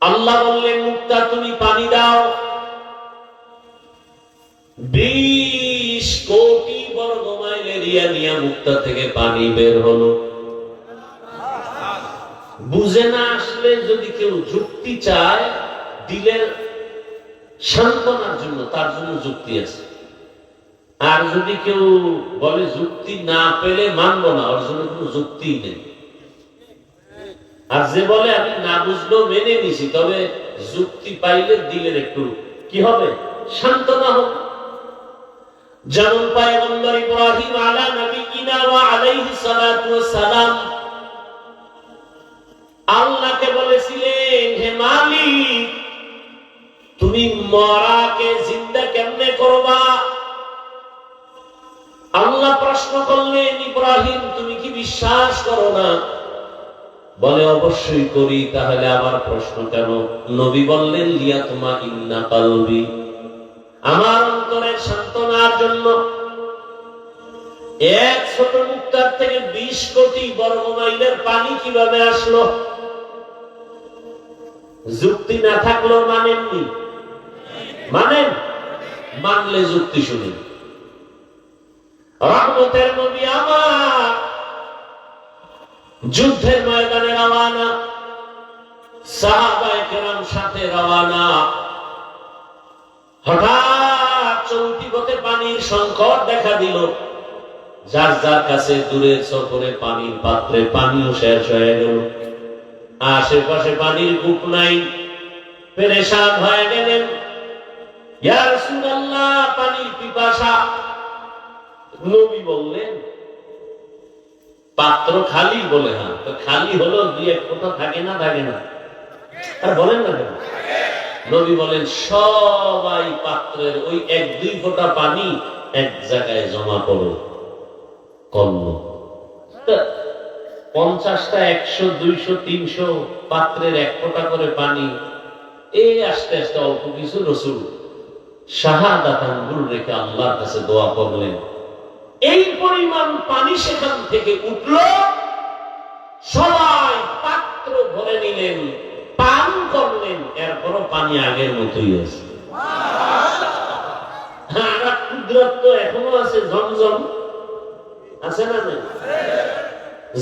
আল্লাহ বললেন মুক্তা তুমি পানি দাও। 20 কোটি বর্গ মাইল এরিয়া নিয়ে মুক্তা থেকে পানি বের হলো। বুঝে না আসলে যদি কেউ যুক্তি চায় দিলের সান্ত্বনার জন্য, তার জন্য যুক্তি আছে। আর যদি কেউ বলে যুক্তি না পেলে মানবো না, ওর জন্য কোনো যুক্তি নেই। আর যে বলে আমি না বুঝলেও মেনে নিছি, তবে যুক্তি পাইলে দিলের একটু কি হবে, সান্ত্বনা হবে। যেমন পয়গম্বর ইব্রাহিম আলা নবিয়িনা ওয়া আলাইহিস সালাতু ওয়াস সালাম আল্লাহকে বলেছিলেন, হে মালিক তুমি মরাকে জিন্দা কেমনে করবা? আল্লাহ প্রশ্ন করলেন, ইব্রাহিম তুমি কি বিশ্বাস করো না? বলে অবশ্যই করি। তাহলে আবার প্রশ্ন কেন? নবী বললেন লিয়াতমা ইন্না কলবি, আমার অন্তরের সান্ত্বনার জন্য। এক ছোট মুক্তার থেকে 20 কোটি বর্গ মাইলের পানি কিভাবে আসলো? যুক্তি না থাকলেও মানেননি? মানেন? মানলে যুক্তি শুনেন। রহমতের নবী আমার যুদ্ধের ময়দানে রওয়ানা, সাহাবায়ে কেরাম সাথে রওয়ানা। হঠাৎ চলতি পথে পানির সংকট দেখা দিল। যার যার কাছে দূরের সফরে পানির পাত্রে পানিও শেষ হয়ে গেল। আশেপাশে পানির কূপ নাই। পেরেশান হয়ে গেলেন, ইয়া রাসূলুল্লাহ পানির পিপাসা। নবী বললেন পাত্র খালি? বলে হ্যাঁ। তো খালি হলো দুই এক ফোঁটা থাকে না? থাকে না? আর বলেন না কেন? নবী বলেন সবাই পাত্রের ওই 1-2 ফোঁটা পানি এক জায়গায় জমা করো, করল। 50টা 100 200 300 পাত্রের 1 ফোঁটা করে পানি। এই আস্তে আস্তে অল্প কিছু রাসূল শাহাদাত আঙ্গুল রেখে আল্লাহর কাছে দোয়া করলেন। এই পরিমাণ পানি সেখান থেকে উঠল। সবাই পাত্র ভরে নিলেন, পান করলেন। এরপরও পানি আগের মতোই আছে। আর কুদরত তো এখনো আছে। ঝমঝম আছে না?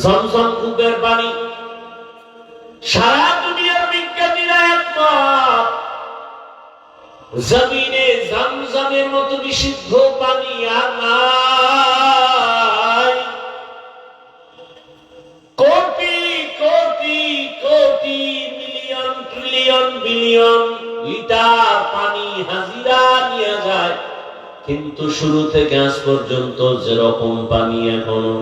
ঝমঝম কূপের পানি সারা দুনিয়ার বিজ্ঞানীরা একমত, জমিনে ঝমঝমের মতো বিশুদ্ধ পানি আর নাই। Crore crore crore million trillion billion litre পানি হাজিরা নিয়ে যায়, কিন্তু শুরু থেকে আজ পর্যন্ত যেরকম পানি এখনো।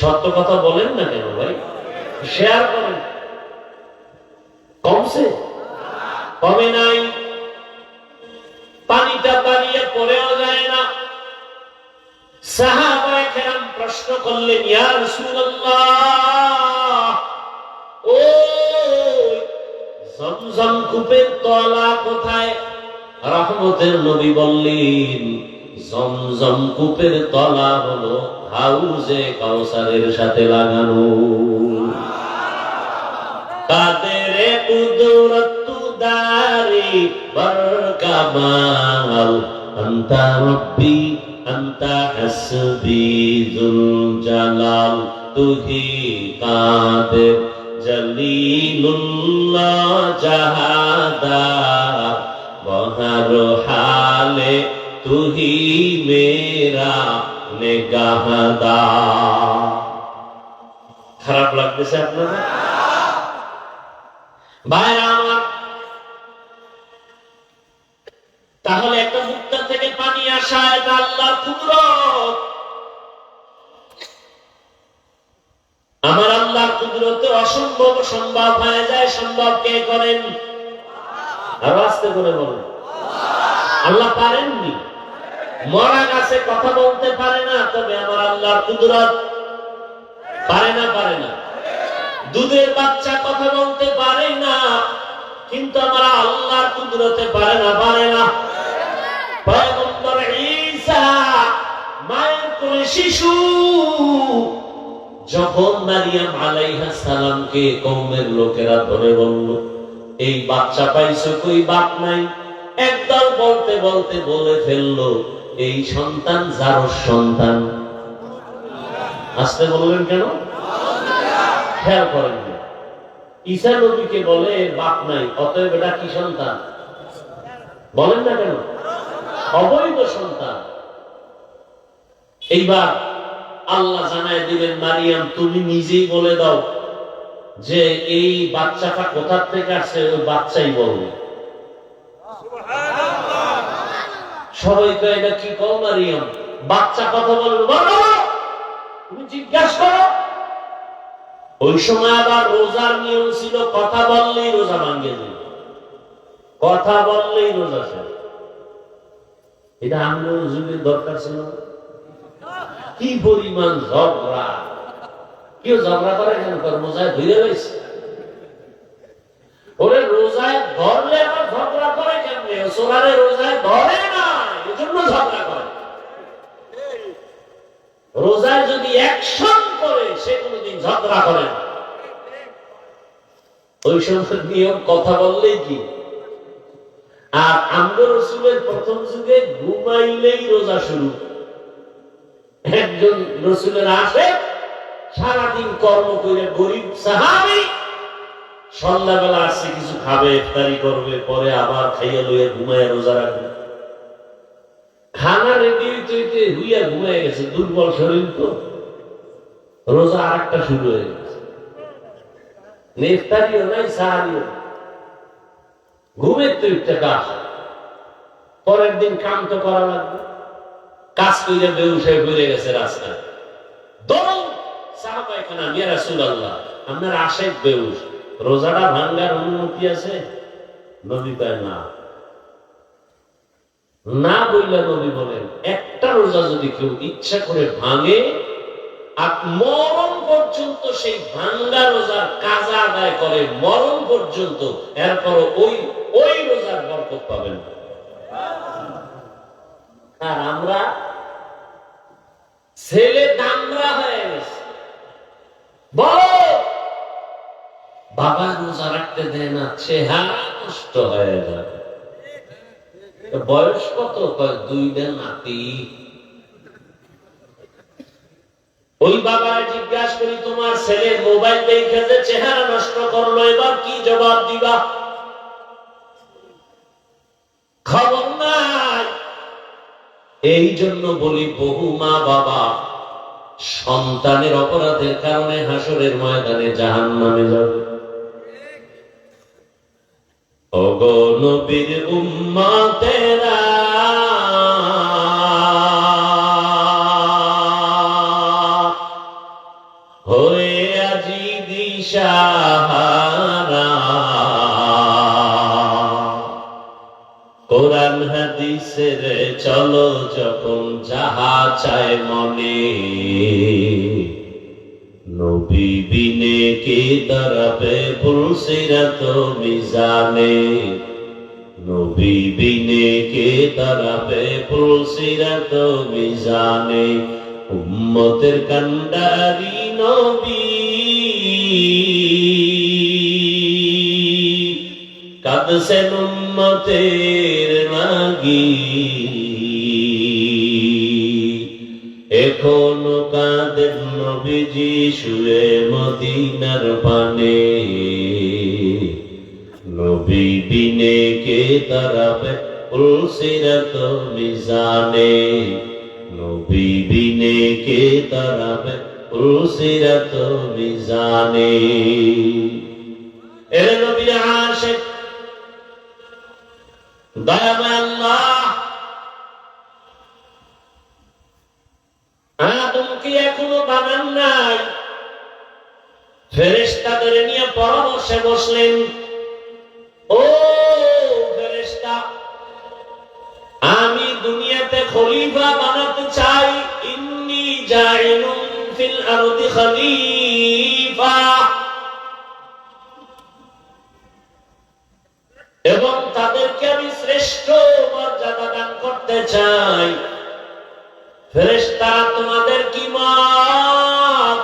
সত্য কথা বলেন না কেন ভাই? শেয়ার করেন। কমছে? কমে নাই। পানিটা দাঁড়িয়ে পড়েও যায় না। সাহাবায়ে কেরাম প্রশ্ন করলেন, ইয়া রাসূলুল্লাহ ও জমজম কূপের তলা কোথায়? রহমতের নবী বললেন জমজম কূপের তলা হলো হাউজে কাউসারের সাথে লাগানো। কাদের কুদরত দারি বরকামাল আনতা রব্বি আনতা হাসবি যুল জালাল তুহি কাদের জলিলুল্লাহ জাহাদা বহর হালে তুহি মেরা নেগাহদা। খারাপ লাগতেছে আপনাদের? ভাইরা আমার, তাহলে একটা মুক্তা থেকে পানি আসা এটা আল্লাহর কুদরত। আমার আল্লাহর কুদরতে অসম্ভব সম্ভব হয়ে যায়। সম্ভব কে করেন? আরো আস্তে করে বলেন। আল্লাহ পারেননি? মরা গাছে কথা বলতে পারে না, তবে আমার আল্লাহর কুদরত পারে না? পারে না? দুধের বাচ্চা কথা বলতে পারে না, কিন্তু আমার আল্লাহর কুদরতে পারে না? পারে না? পয়গম্বর ঈসা মায়ের কোলে শিশু, যখন মারিয়াম আলাইহিস সালামকে কওমের লোকেরা ধরে বলল, এই বাচ্চা পাইছো কই, বাপ নাই। একদল বলতে বলতে বলে ফেললো, এই সন্তান যারস সন্তান। আসতে বললেন কেন? খেয়াল করেন, ঈসা নবীকে বলে বাপ নাই, অতএব এটা কি সন্তান? বলেন না কেন? অবৈধ সন্তান। এইবার আল্লাহ জানায় দিলেন, মারিয়াম তুমি নিজেই বলে দাও যে এই বাচ্চাটা কোথা থেকে আসছে, ওই বাচ্চাই বলবে। সবাই তো এটা কি কও মারিয়াম, বাচ্চা কথা বলবে, বলো তুমি জিজ্ঞাসা করো। ওই সময় আবার রোজার নিয়ম ছিল, কথা বললেই রোজা ভাঙ্গে যায়, কথা বললেই রোজা শেষ। এটা আমাদের যুগের দরকার ছিল। কি পরিমাণ ঝগড়া, কেউ ঝগড়া করে কেন? রোজায় ধরে রয়েছে, ওরে রোজায় ধরলে আবার ঝগড়া করে কেমনে? সোনারে রোজায় ধরে না, এজন্য ঝগড়া করে। রোজায় যদি অ্যাকশন করে, সে কোনোদিন ঝগড়া করে না। ওই সময় নিয়ম কথা বললেই কি। আর আমরা রসুলের প্রথম যুগে ঘুমাইলেই রোজা শুরু। একজন রসুলের আসে, সারাদিন কর্ম করে, গরিব সাহাবী, সন্ধ্যাবেলা আসছে কিছু খাবে, ইফতারি করবে, পরে আবার খাইয়া লইয়া ঘুমাইয়া রোজা রাখবে। খানা রেডি হইতে হইতে হুইয়া ঘুমাইয়া গেছে, দুর্বল শরীর তো, রোজা আর একটা শুরু হয়ে গেছে। ইফতারিও নাই, সাহারিও, ঘুমের তো একটা কাজ। পরের দিন কাম তো করা লাগবে, কাজ করে বেহুশ হয়ে ঘুরে গেছে রাস্তায়। দৌড় সাহাবা এখানে, ইয়া রাসূলুল্লাহ আপনার আশেক বেহুশ, রোজাটা ভাঙ্গার অনুমতি আছে? নবী কয় না। না বললে নবী বলেন, একটা রোজা যদি কেউ ইচ্ছা করে ভাঙে আর মরণ পর্যন্ত সেই ভাঙ্গা রোজার কাজা আদায় করে, মরণ পর্যন্ত, এরপর ওই রোজার বরকত পাবেন। আর আমরা ছেলে দামরা হয়ে গেছে, বলো বাবা রোজা রাখতে দেয় না, চেহারা নষ্ট হয়ে যাবে। বয়স কত? 2 নাতি। ওই বাবার জিজ্ঞাসা করি, তোমার ছেলে মোবাইল দেখে যে চেহারা নষ্ট করলো, এবার কি জবাব দিবা? খবর নাই। এই জন্য বলি, বহু মা বাবা সন্তানের অপরাধের কারণে হাসরের ময়দানে জাহান্নামে যাবে। ওগো নবীর উম্মতেরা, হয়ে আজি দিশাহারা, কোরআন হাদিসের চলো যখন যাহা চায় মনে, নবী বিনে কে দাঁড়াবে পুলসিরাত মিজানে, নবী বিনে কে দাঁড়াবে পুলসিরাত মিজানে, উম্মতের কান্ডারি নবী কাঁদছেন উম্মতের লাগি, এখনো কাঁদেন নবীজি শুয়ে মদিনার পানে, নবী বিনে কে দাঁড়াবে পুলসিরাত মিজানে, নবী বিনে কে দাঁড়াবে পুলসিরাত মিজানে। এর নবীর আশিক দয়াময় আল্লাহ আদমকে এখনো বানান নাই, ফেরেশতাদের নিয়ে পরামর্শে বসলেন। ও ফেরেশতা, আমি দুনিয়াতে খলিফা বানাতে চাই, ইন্নী জাইলুন ফিল আরদি খলিফা, এবং তাদেরকে আমি শ্রেষ্ঠ মর্যাদা দান করতে চাই। ফেরেশতারা তোমাদের কি মত?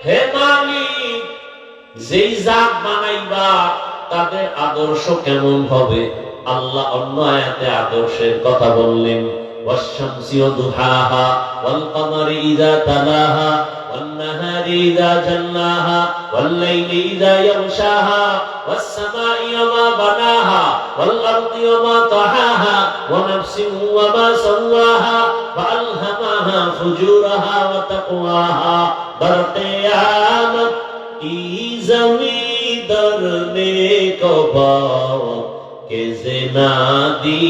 হে মালিক, যেই জাত বানাইবা তাদের আদর্শ কেমন হবে? আল্লাহ অন্য আয়াতে আদর্শের কথা বললেন, ওয়াশ-শামসি ওয়া দুহাহা ওয়াল কমারি ইযা তালাহা ওয়ান নাহারি ইযা জাল্লাহা ওয়াল লাইলি ইযা ইয়াগশাহা ওয়াস সামাই ওয়া মা বানাহা ওয়াল আরদি ওয়া মা তাহাহা ওয়া নাফসিন ওয়া মা সাওয়াহা ওয়া আলহামাহা ফুজুরাহা ওয়া তাকওয়াহা। বরকিয়ামত কি জমিদারনে কবাও কে জেনা দি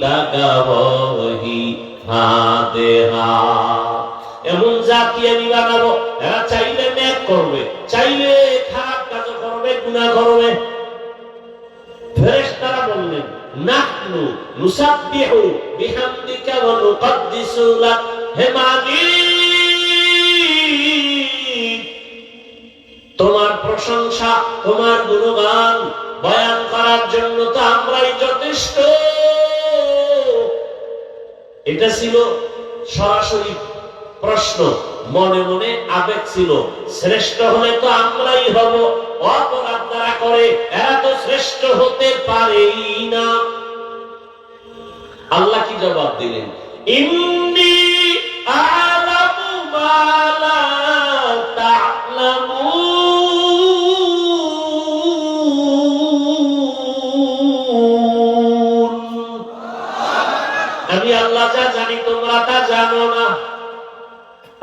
দাগাওহি হাদেহা। এমন জাতি আমি বানাবো, এরা চাইলে নেক করবে, চাইলে খারাপ কাজ করবে, গুনাহ করবে। ফেরেশতারা বললেন, নাহনু নুসাব্বিহু বিহামদিকা ওয়া নুকদ্দিসু লাক। হে মালিক, তোমার প্রশংসা, তোমার গুণগান বয়ান করার জন্য তো আমরাই যথেষ্ট। এটা ছিল সরাসরি প্রশ্ন, মনে মনে আবেগ ছিল, শ্রেষ্ঠ হলে তো আমরাই হব, অপরাধ যারা করে এরা তো শ্রেষ্ঠ হতে পারেই না। আল্লাহ কি জবাব দিলেন? ইন্নী আ'লামু মা লা তা'লামুন। আমি আল্লাহ যা জানি তোমরা তা জানো না।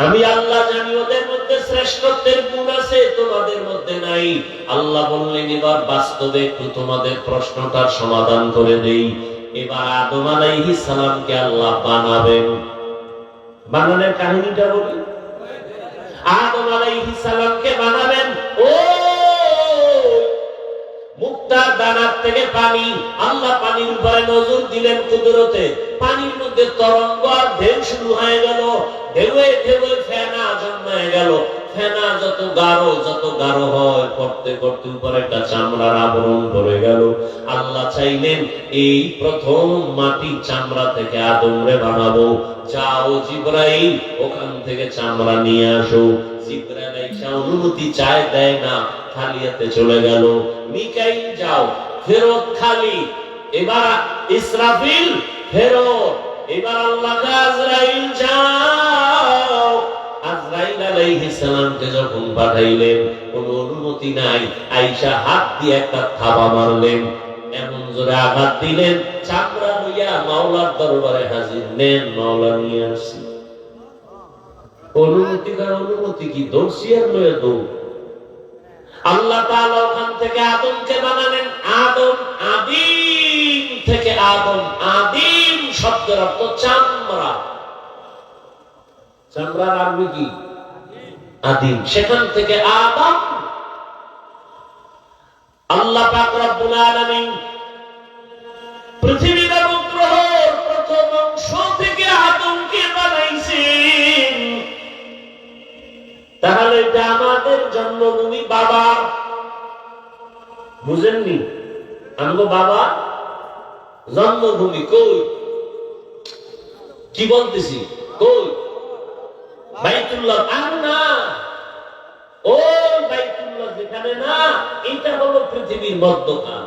আমি আল্লাহ জানি ওদের মধ্যে শ্রেষ্ঠত্বের গুণ আছে, তোমাদের মধ্যে নাই। আল্লাহ বললেন, এবার বাস্তবে একটু তোমাদের প্রশ্নটার সমাধান করে দেই। এবার আদম আলাইহিস সালামকে আল্লাহ বানাবেন। বানানোর কাহিনীটা বলি। আদম আলাইহিস সালামকে বানাবেন, ও মুক্তার দানার থেকে পানি, আল্লাহ পানির উপরে নজর দিলেন কুদরতে। পানির মধ্যে তরঙ্গ আর ঢেউ শুরু হয়ে গেল, ঢেউয়ে ঢেউয়ে ফেনা জন্মায় গেল। ফেনা যত গাঢ় হয়, করতে করতে উপরে একটা চামড়ার আবরণ পড়ে গেল। আল্লাহ চাইলেন, এই প্রথম মাটি চামড়া থেকে আদমরে বানাবো, যাও জিবরাইল ওখান থেকে চামড়া নিয়ে আসো। জিবরাইল আইসা অনুমতি চায়, দেয় না, খালি হাতে চলে গেল। মিকাইল যাও, ফেরত খালি। এবার ইসরাফিল ফেরত। এবার আল্লাহ আজরাইল যাও। আজরাইল আলাইহিস সালামকে যখন পাঠাইলেন, কোনো অনুমতি নাই, আয়েশা হাত দিয়ে একটা থাবা মারলেন, এমন জোরে আঘাত দিলেন, চামড়া লইয়া মাওলার দরবারে হাজির। নেন, মাওলা নিয়ে আসছি। অনুমতি কি দর্শিয়ার লয়ে দৌড়। আল্লাহ তাআলা ওখান থেকে আদমকে বানালেন। আদম, আদিম থেকে আদম। আদিম শব্দের অর্থ চামড়া। চামড়ার আরবি কি? আদিম। সেখান থেকে আদম। আল্লাহ পাক রব্বুল আলামিন পৃথিবীর এবং গ্রহের প্রথম অংশ থেকে আদমকে বানাইছেন। তাহলে এটা আমাদের জন্মভূমি, বাবা। বুঝেননি? আমগো বাবা জন্মভূমি কই? কি বলতেছি? কই? বাইতুল্লাহ। আর না, ওই বাইতুল্লাহ যেখানে না, এটা হলো পৃথিবীর মধ্যখান।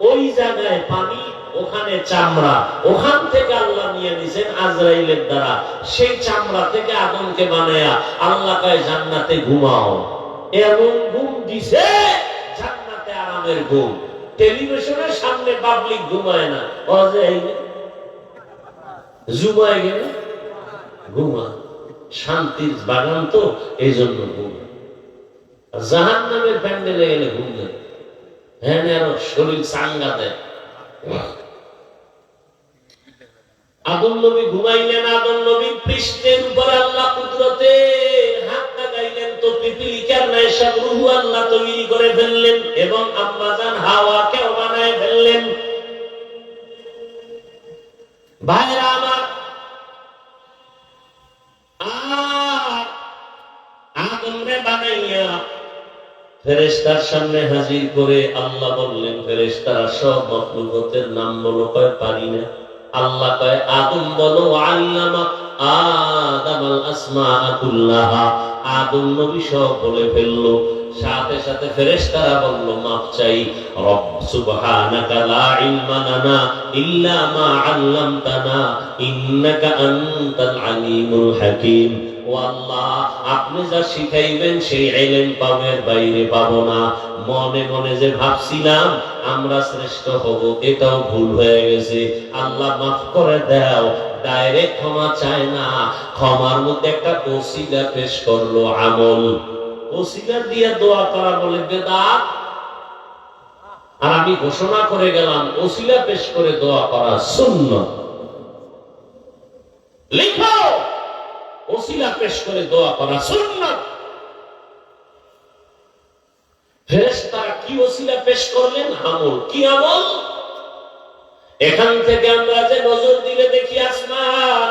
ওই জায়গায় পানি, ওখানে চামড়া। ওখান থেকে আল্লাহ নিয়ে নিছেন আজরাইলের দ্বারা। সেই চামড়া থেকে আদমকে বানায়া আল্লাহ কয়, জান্নাতে ঘুমাও। এমন ঘুম দিছে, জান্নাতে আরামের ঘুম। টেলিভিশনের সামনে পাবলিক ঘুমায় না, জুমায় গেলে ঘুমা। শান্তির বাগান তো, এই জন্য ঘুমা। জাহান্নামের প্যান্ডেলে গেলে ঘুম দেয়। হ্যাঁ, শরীর চাঙ্গা দেয়। আদম নবী ঘুমাইলেন। আদম নবীর পৃষ্ঠের উপরে আল্লাহ কুদরতে হাত লাগাইলেন, তো পিপিলিকার ন্যায় সব রূহ আল্লাহ তৈরি করে ফেললেন এবং আম্মা জান হাওয়াকেও বানায় ফেললেন। ভাইরা আমার, আদমরে বানাইয়া ফেরেশতার সামনে হাজির করে আল্লাহ বললেন, ফেরেশতারা সব মাখলুকাতের নাম বলো। কয়, পারি না। আল্লাহ কয়, আদম বলো, আল্লামা আদামাল আসমাআ কুল্লাহা। আদম নবী সব বলে ফেললো। সাথে সাথে ফেরেশতারা বলল মাফ চাই। রব সুবহানাকা লা ইলমা লানা ইল্লা মা আল্লামতানা ইন্নাকা আনতাল আলিমুল হাকীম। ও আল্লাহ, আপনি যা শিখাইবেন সেই ইলম পাবের বাইরে পাবো না। মনে মনে যে ভাবছিলাম আমরা শ্রেষ্ঠ হব, এটাও ভুল হয়ে গেছে। আল্লাহ মাফ করে দাও। ডাইরেক্ট ক্ষমা চায় না, ক্ষমার মধ্যে একটা ওসিলা পেশ করলো, আমল। ওসিলা দিয়ে দোয়া করা বলে বেদাত। আর আমি ঘোষণা করে গেলাম ওসিলা পেশ করে দোয়া করা সুন্নাত। লিখো, ওসিলা পেশ করে দোয়া করা সুন্নাত। ফেরেশতারা কি ওসিলা পেশ করলেন? আমল। কি আমল? এখান থেকে আমরা যে নজর দিলে দেখি আসমান,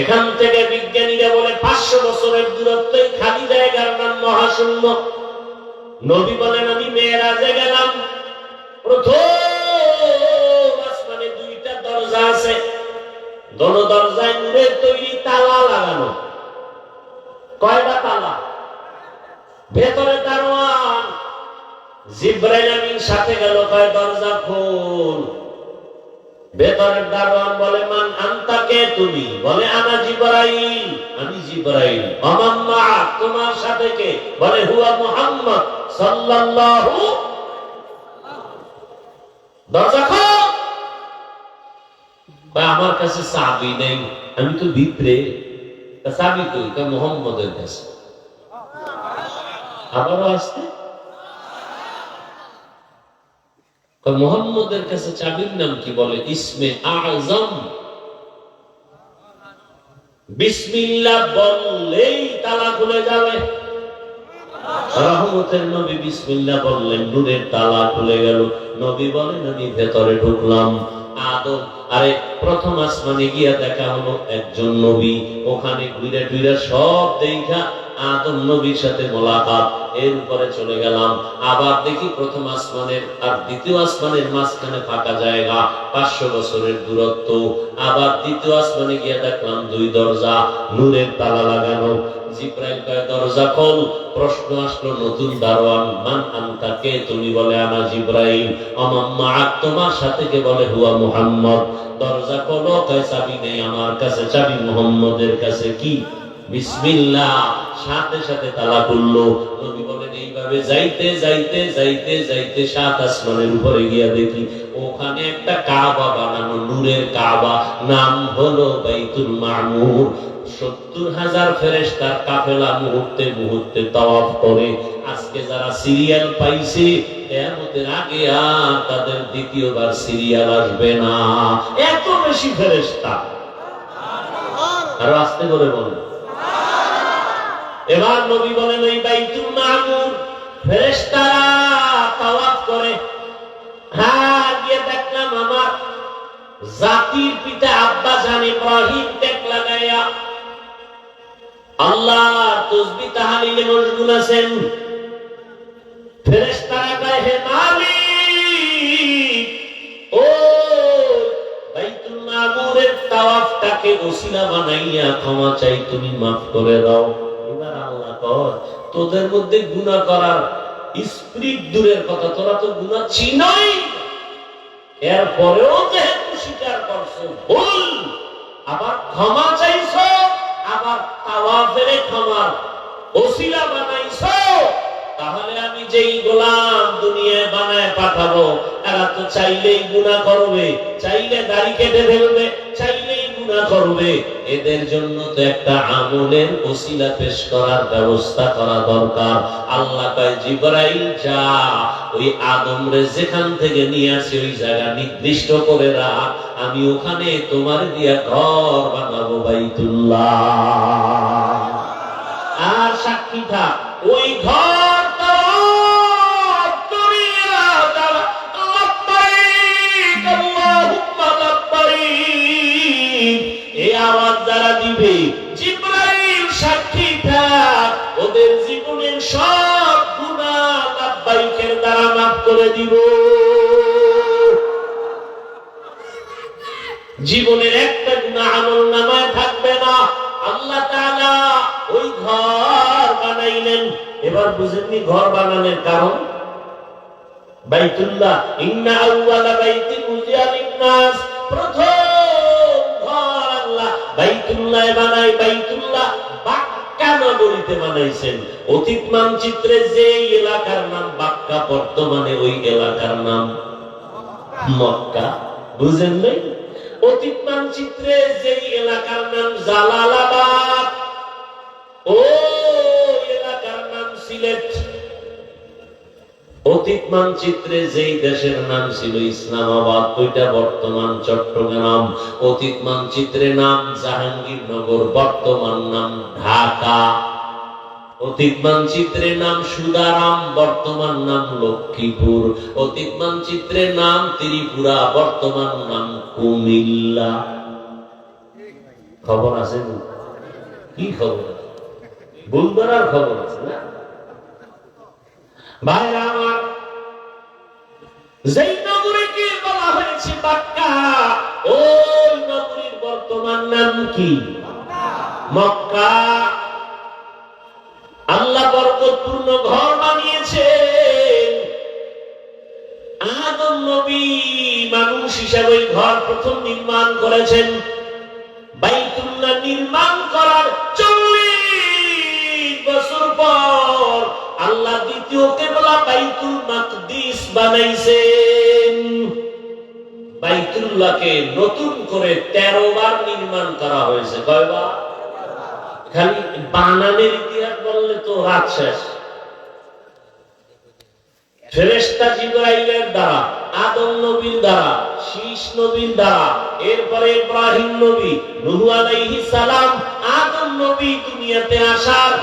এখান থেকে বিজ্ঞানীরা বলে 500 বছরের দূরত্বে খালি জায়গার নাম মহাশূন্য। নবী বলেন আমি মেরাজে গেলাম, প্রথম আসমানে 2টা দরজা আছে, দোনো দরজায় নূরের তৈরি তালা লাগানো। কয়টা তালা? ভেতরে দারোয়ান জিবরাইল আমিন সাথে গেল, কয় দরজা খোল। ভেতরের দারোয়ান বলে মান আনতা, কে তুমি? বলে আনা জিবরাইল, আমি জিবরাইল। আমান মাআক, তোমার সাথে কে? বলে হুয়া মুহাম্মদ সাল্লাল্লাহু। দরজা খোল। আমার কাছে চাবি নেই, আমি তো ভিতরে, চাবি কই? তা মুহাম্মদের কাছে। আবারও আসতে মুহাম্মদের কাছে চাবির নাম কি? বলে ইসমে আযম। বিসমিল্লাহ বললেই তালা খুলে যাবে। রহমতের নবী বিসমিল্লাহ বললেন, নূরের তালা খুলে গেল। নবী বলেন আমি ভেতরে ঢুকলাম। আদম, আরে প্রথম আসমানে গিয়া দেখা হলো একজন নবী, ওখানে ঘুরে ঘুরে সব দেখা আদম নবীর সাথে মোলাকাত। এরপরে চলে গেলাম, আবার দেখি প্রথম আসমানের আর দ্বিতীয় আসমানের মাঝখানে ফাঁকা জায়গা, 500 বছরের দূরত্ব। আবার দ্বিতীয় আসমানে গিয়ে দেখলাম 2 দরজা, নূরের তালা লাগানো। জিবরাইল কয় দরজা খোল। প্রশ্ন আসলো নতুন দারোয়ান, মান আনতা, কে তুমি? বলে আনা জিবরাইল। আমান মাআক, তোমার সাথে কে? বলে হুয়া মুহাম্মদ। দরজা খোলো। কয় চাবি নেই আমার কাছে, চাবি মুহাম্মদের কাছে। কি? বিসমিল্লাহ। সাথে সাথে তালা খুললো। নবী বলেন এইভাবে যাইতে যাইতে যাইতে যাইতে 7 আসমানের উপরে গিয়া দেখি ওখানে একটা কাবা বানানো, নূরের কাবা, নাম হলো বাইতুল মামুর। 70,000 ফেরেশতার কাফেলা মুহূর্তে মুহূর্তে তাওয়াফ করে। আজকে যারা সিরিয়াল পাইছে, কিয়ামতের আগে আর তাদের দ্বিতীয়বার সিরিয়াল আসবে না, এত বেশি ফেরেশতা। আর আস্তে করে বলেন। এবার নবী বলেন এই বাইতুল মামুর ফেরেশতারা তাওয়াফ করে। হ্যাঁ, গিয়ে দেখলাম আমার জাতির পিতা আব্বা জান ইব্রাহিম টেক লাগাইয়া আল্লাহর তাসবিহ তাহলিলে মশগুল আছেন। ফেরেশতারা কয় হে মালিক, ও বাইতুল মামুরের তাওয়াফটাকে ওসিলা বানাইয়া ক্ষমা চাই, তুমি মাফ করে দাও। এবার আল্লাহ কয় তোদের মধ্যে গুনাহ করার স্পিরিট দূরের কথা, তোরা তো গুনাহ চিনই, এরপরেও যেহেতু স্বীকার করছো ভুল, আবার ক্ষমা চাইছো, আবার তাওয়াফের ক্ষমার ওসিলা বানাইছো, তাহলে আমি যেই গোলাম দুনিয়ায় বানায় পাঠাবো এরা তো চাইলেই গুনাহ করবে, চাইলে দাড়ি কেটে ফেলবে, চাইলেই গুনাহ করবে। এদের জন্য তো একটা আমলের ওসিলা পেশ করার ব্যবস্থা করা দরকার। আল্লাহ কয় জিবরাইল যা, ওই আদম রে যেখান থেকে নিয়ে আসি ওই জায়গা নির্দিষ্ট করে রাখ, আমি ওখানে তোমার দিয়া ঘর বানাবো বাইতুল্লাহ। আর সাক্ষী থাক ওই ঘর আওয়াজ যারা দিবে জিবরাইল সাক্ষী থাক, ওদের জীবনের সব গুনাহ লাব্বাইকের দ্বারা মাফ করে দিব। জীবনের একটা গুনাহ আমলনামায় থাকবে না। আল্লাহ তাআলা ওই ঘর বানাইলেন। এবার বুঝেননি ঘর বানানোর কারণ? বাইতুল্লাহ, ইন্না আউওয়ালা বাইতিন উযিয়া লিন-নাস, প্রথম ঘর আল্লাহ বাইতুল্লাহ বানাই। বাইতুল্লাহ বাক্কা নগরীতে বানাইছেন। অতীত মানচিত্রে যে এলাকার নাম বাক্কা, বর্তমানে ওই এলাকার নাম মক্কা। বুঝেন নাই? অতীত মানচিত্রে যে এলাকার নাম জালালাবাদ, ওই এলাকার নাম সিলেট। অতীত মানচিত্রে যেই দেশের নাম ছিল ইসলামাবাদ, ওইটা বর্তমান চট্টগ্রাম। অতীত মানচিত্রে নাম জাহাঙ্গীরনগর, বর্তমান নাম ঢাকা। অতীত মানচিত্রে নাম সুদারাম, বর্তমান নাম লক্ষ্মীপুর। অতীত মানচিত্রে নাম ত্রিপুরা, বর্তমান নাম কুমিল্লা। খবর আছে? কি খবর? বুলবারার খবর আছে না? ভাইরা আমার, যেই নগরীকে বলা হয়েছে বাক্কা, ওই নগরীর বর্তমান নাম কি? মক্কা। আল্লাহ বরকতপূর্ণ ঘর বানিয়েছেন। আদম নবী মানুষ হিসাবে ঘর প্রথম নির্মাণ করেছেন। বাইতুল্লাহ নির্মাণ করার 40 বছর পর আল্লাহ দ্বিতীয় কিবলা বাইতুল মাকদিস বানাইছেন। বাইতুল্লাহকে নতুন করে 13 বার নির্মাণ করা হয়েছে। কয়বার? খালি বানানের ইতিহাস বললে তো রাত শেষ। ফেরেশতা জিবরাইলের দ্বারা, আদম নবীর দ্বারা, শীষ নবীর দ্বারা, এরপরে ইব্রাহিম নবী, নূহ আলাইহিস সালাম, আদম নবী দুনিয়াতে আসার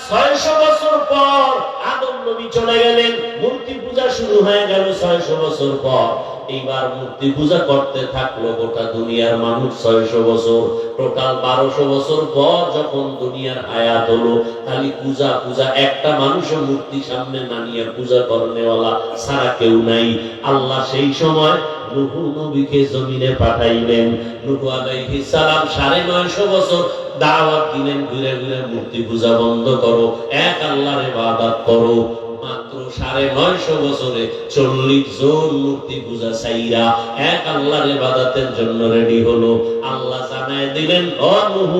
600 বছর পর আদম নবী চলে গেলেন। মূর্তি পূজা শুরু হয়ে গেল 600 বছর পর। এইবার মূর্তি পূজা করতে থাকলো গোটা দুনিয়ার মানুষ 600 বছর। টোটাল 1200 বছর পর যখন দুনিয়ার আয়াত হলো, খালি পূজা পূজা, একটা মানুষও মূর্তি সামনে না নিয়ে পূজা করনেওয়ালা সারা কেউ নাই। আল্লাহ সেই সময় নূহ নবীকে জমিনে পাঠাইলেন। নূহ আলাইহিস সালাম 950 বছর দাওয়াত দিলেন, ঘুরে ঘুরে মূর্তি পূজা বন্ধ করো, এক আল্লাহর ইবাদত করো। মাত্র 950 বছরে 40 জন মূর্তি পূজা ছাইরা এক আল্লাহর ইবাদতের জন্য রেডি হলো। আল্লাহ জানায় দিলেন, ও নূহ,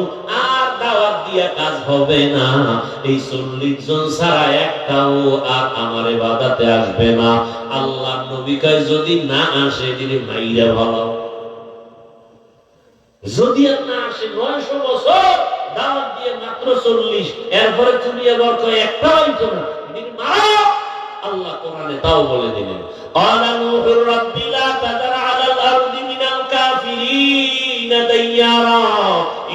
আর দাওয়াত দিয়া কাজ হবে না। এই 40 জন ছাড়া একটাও আর আমার ইবাদতে আসবে না। আল্লাহ নবী কয়, যদি না আসে তিনি মাইরা ভালো। যদি আর না আসে, 900 বছর দাওয়াত দিয়ে মাত্র 40, এরপরে তুমি আবার কয় একটাও হইতো না, তিনি মারা। আল্লাহ কোরআনে তাও বলে দিলেন, ক্বালা নূহুর রাব্বি লা তাযার আলাল আরদি মিনাল কাফিরিনা দাইয়ারা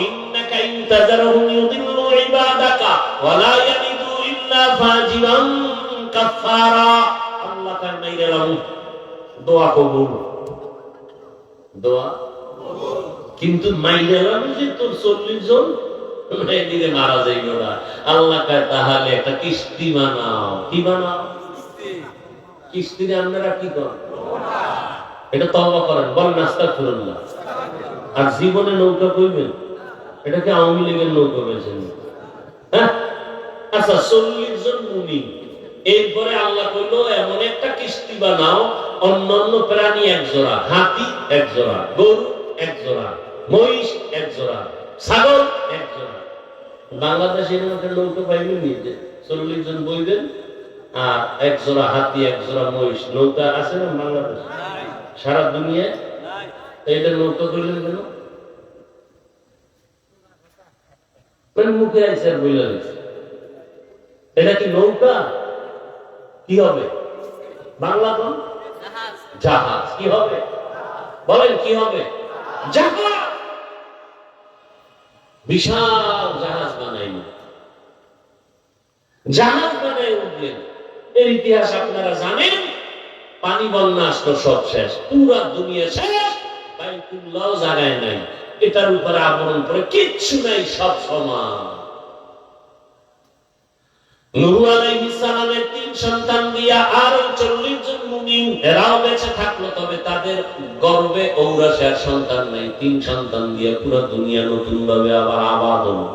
ইন্নাকা ইন তাযারহুম ইউদিল্লু ইবাদাকা ওয়া লা ইয়ালিদু ইল্লা ফাজিরান কাফারা। আল্লাহ তার মাইরালাম দোয়া কবুল, দোয়া কবুল। কিন্তু মাইরালাম যে তোর 40 জন এদিকে মারা যাইল না। আল্লাহ কয়, তাহলে একটা কিস্তি বানাও। কি বানাও? কিস্তিতে আপনারা কি করেন? এটা তওবা করেন, বলেন আস্তাগফিরুল্লাহ। আর জীবনে নৌকা কইবেন, এটাকে আওয়ামী লীগের নৌকা বলছেন। হ্যাঁ, আচ্ছা, 40 জন মুমিন। এরপরে আল্লাহ কইল, এমন একটা কিস্তি বানাও, অন্যান্য প্রাণী এক জোড়া, হাতি এক জোড়া, গরু এক জোড়া, মহিষ এক জোড়া, ছাগল এক জোড়া। বাংলাদেশের মধ্যে নৌকা পাইবেন নিয়ে 40 জন বইবেন, আর এক জোড়া হাতি, এক জোড়া মহিষ। নৌকা আছে না বাংলাদেশ? সারা দুনিয়ায় এইটা নৌকা করলেন কেন? মুখে আছে আর বইলা দিচ্ছে, এটা কি নৌকা? কি হবে? বাংলা কোন? জাহাজ। কি হবে? বলেন কি হবে? জাহাজ। বিশাল জাহাজ বানাইল, জাহাজ বানাই উঠলেন। এর ইতিহাস আপনারা জানেন। পানি বন্যা আসলো, সব শেষ, পুরা দুনিয়া শেষ, বাইতুল্লাহ জায়গায় নাই, এটার উপরে আবরণ করে কিচ্ছু নাই, সব সমান। নূহ আলাইহিস সালামের 3 সন্তান দিয়া আর 40 জন মুমিন এরাও বেঁচে থাকলো, তবে তাদের গর্ভে ঔরাসের সন্তান নাই। 3 সন্তান দিয়া পুরো দুনিয়া নতুন ভাবে আবার আবাদ হলো।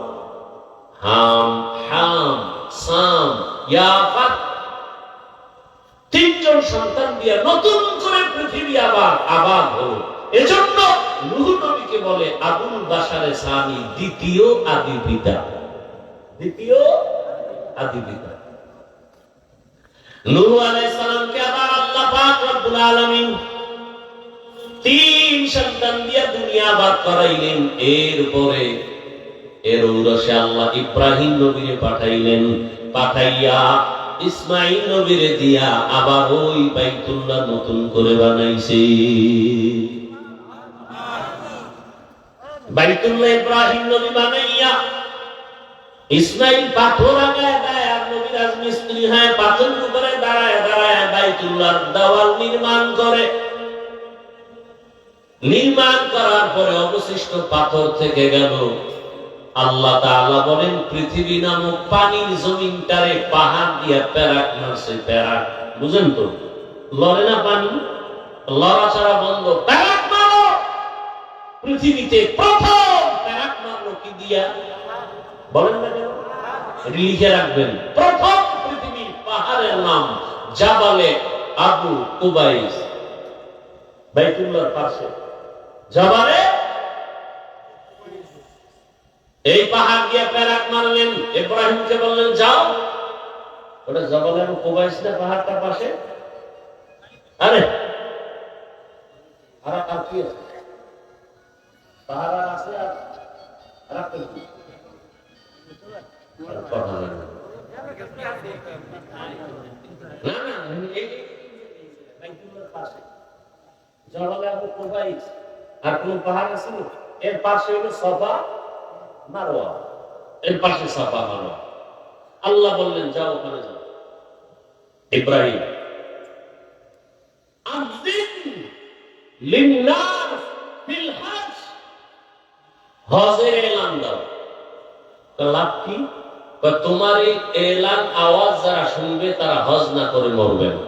হাম সাম, ইয়াফাত, তিনজন সন্তান দিয়ে নতুন করে পৃথিবী আবার আবাদ হলো। এজন্য নূহ নবীকে বলে আবুল বাশারে সানি, দ্বিতীয় আদি পিতা। দ্বিতীয় আদি পিতা। নূহ আলাইহিস সালামকে আবার আল্লাহ পাক রব্বুল আলামিন তিন সন্তান দিয়ে দুনিয়া আবাদ করাইলেন। এরপরে এর ঔরসে আল্লাহ ইব্রাহিম নবীকে পাঠাইলেন। পাঠাইয়া ইসমাইল নবীরে দিয়া আবার ওই বাইতুল্লাহ নতুন করে বানাইছে। বাইতুল্লাহ ইব্রাহিম নবী বানাইয়া ইসমাইল পাথর আগায় দেয়, আর নবী রাজমিস্ত্রি হয় পাথর উপরে দাঁড়ায় দাঁড়ায় বাইতুল্লাহর দেওয়াল নির্মাণ করে। নির্মাণ করার পরে অবশিষ্ট পাথর থেকে গেল। আল্লাহ তাআলা বলেন পৃথিবী নামক পানির জমিনটারে পাহাড় দিয়া প্যারাক মারছে। প্যারাক বুঝেন তো, লড়ে না পানি, লড়াছাড়া বন্ধ, প্যারাক মারো। পৃথিবীতে প্রথম প্যারাক মারলো কি দিয়া বলেন না কেন? লিখে রাখবেন, প্রথম পৃথিবীর পাহাড়ের নাম জাবালে আবু কুবাইস, বাইতুল্লাহর পাশে জাবালে। এই পাহাড় দিয়ে প্যারাক মারলেন। ইব্রাহিমকে বললেন যাও, ওটা জাবালে আবু কুবাইস না পাহাড়টার পাশে? আরে আর কি আছে? পাহাড় আছে আর রাখতে কথা না না, এই বাইতুল্লাহর পাশে জাবালে আবু কুবাইস। আর কোন পাহাড় আছে? এর পাশে হলো সাফা মারওয়া, এর পাশে সাফা মারওয়া। আল্লাহ বললেন যাও ওখানে যাও। ইব্রাহিম আযিন লিন্নাস ফিল হজ, হজের এলান দাও। লাভ কি? তোমার এই এলান আওয়াজ যারা শুনবে তারা হজ না করে মরবে না।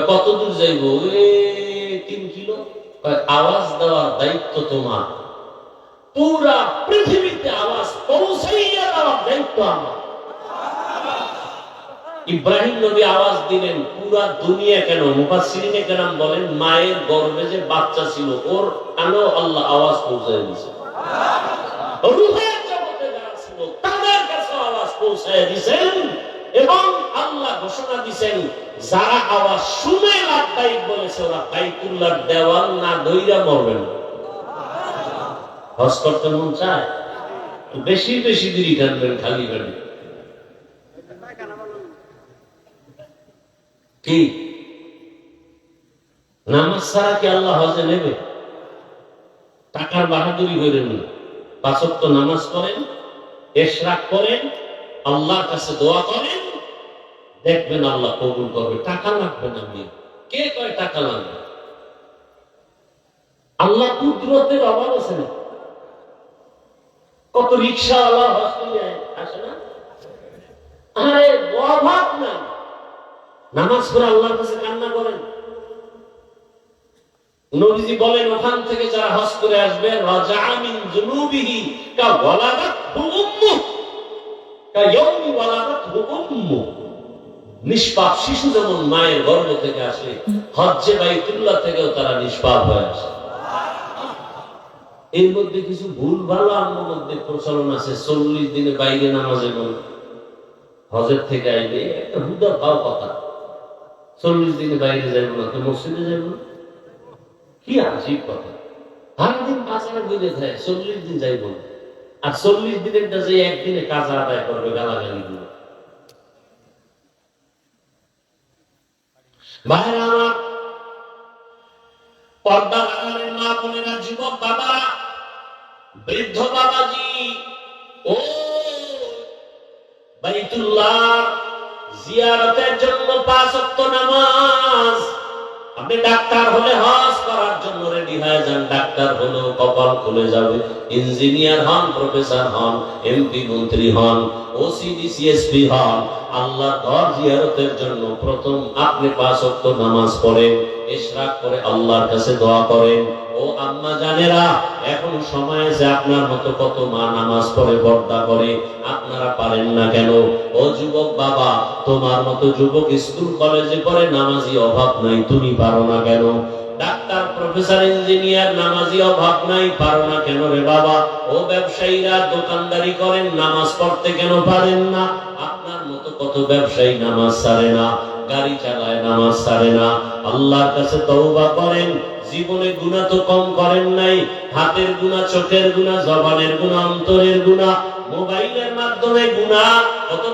কত দূর যাইব? 3 কিলো। আওয়াজ দেওয়ার দায়িত্ব তোমার, পুরা পৃথিবীতে আওয়াজ পৌঁছাইয়া দেওয়ার দায়িত্ব আমার। ইব্রাহিম নবী আওয়াজ দিলেন পুরা দুনিয়া, কেন মুফাসসিরিনে কেরাম বলেন মায়ের গর্ভে যে বাচ্চা ছিল ওর কানেও আল্লাহ আওয়াজ পৌঁছায় দিয়েছে। রূহের জগতে যারা ছিল তাদের কাছে আওয়াজ পৌঁছায় দিয়েছেন। এবং আল্লাহ ঘোষণা দিয়েছেন যারা আওয়াজ শুনে লাব্বাইক বলেছে ওরা বাইতুল্লাহর দেওয়াল না ধইরা মরবে না। হজ করতে মন চায়? বেশি বেশি দেরি টানবেন খালি গাড়ি। কি নামাজ ছাড়া কি আল্লাহ হজে নেবে? টাকার বাহাদুরি করেন না, 5 ওয়াক্ত নামাজ পড়েন, ইশরাক করেন, আল্লাহর কাছে দোয়া করেন, দেখবেন আল্লাহ কবুল করবে। টাকা লাগবে না। কে কয় টাকা লাগবে? আল্লাহ কুদরতের অভাব আছে না? কত রিকশাওয়ালা হজ করে আসে না? আরে অভাব নাই। নামাজ পড়ে আল্লাহর কাছে কান্না করেন। নবীজি বলেন ওখান থেকে যারা হজ করে আসবে রাজা মিন যুনুবিহি কা ওয়ালাদাতহু উম্মু কা ইয়াউমি ওয়ালাদাতহু উম্মু। নিষ্পাপ শিশু যেমন মায়ের গর্ভ থেকে আসে, হজ্জে বাইতুল্লাহ থেকেও তারা নিষ্পাপ হয়ে আসে। এর মধ্যে কিছু ভুল ভালো আমার মধ্যে প্রচলন আছে। 40 দিনে বাইরে নামাজে বল, হজের থেকে আইলে একটা হুদা ভাও কথা। 40 দিনে বাইরে যাইব না তো মসজিদে যাইব না? কি আজীব কথা। সারাদিন বাজারে বুঝে থাকে, 40 দিন যাইব না। আর 40 দিনের যে একদিনে কাজা আদায় করবে গালাগালি গুলো। ভাইরা আমার, পর্দা লাগালেন মা বোনেরা, যুবক বাবারা, বৃদ্ধ বাবাজি, ও বাইতুল্লাহ জিয়ারতের জন্য 5 ওয়াক্ত নামাজ। আপনি ডাক্তার হলে হজ করার জন্য রেডি হয়ে যান। ডাক্তার হলো কপাল খুলে যাবে। ইঞ্জিনিয়ার হন, প্রফেসর হন, এমপি মন্ত্রী হন, ওসি ডিসিএসপি হন, আল্লাহর ঘর জিয়ারতের জন্য প্রথম আপনি 5 ওয়াক্ত নামাজ পড়েন। ইশরাক করে আল্লাহর কাছে দোয়া করেন। ও আম্মা জানেরা, এখন সময় আছে, আপনার মতো কত মা নামাজ পড়ে পর্দা করে, আপনারা পারেন না কেন? ও যুবক বাবা, তোমার মতো যুবক স্কুল কলেজে পড়ে, নামাজি অভাব নাই, তুমি পারো না কেন? ডাক্তার, প্রফেসর, ইঞ্জিনিয়ার, নামাজি অভাব নাই, পারো না কেন রে বাবা? ও ব্যবসায়ীরা দোকানদারি করেন, নামাজ পড়তে কেন পারেন না? আপনার মতো কত ব্যবসায়ী নামাজ ছাড়ে না, গাড়ি চালায়, নামাজ ছাড়ে না। আল্লাহর কাছে তওবা করেন। জীবনে গুনাহ তো কম করেন নাই, হাতের গুনাহ, চোখের গুনাহ, জবানের গুনাহ, অন্তরের গুনাহ, মোবাইলের মাধ্যমে গুনাহ, কত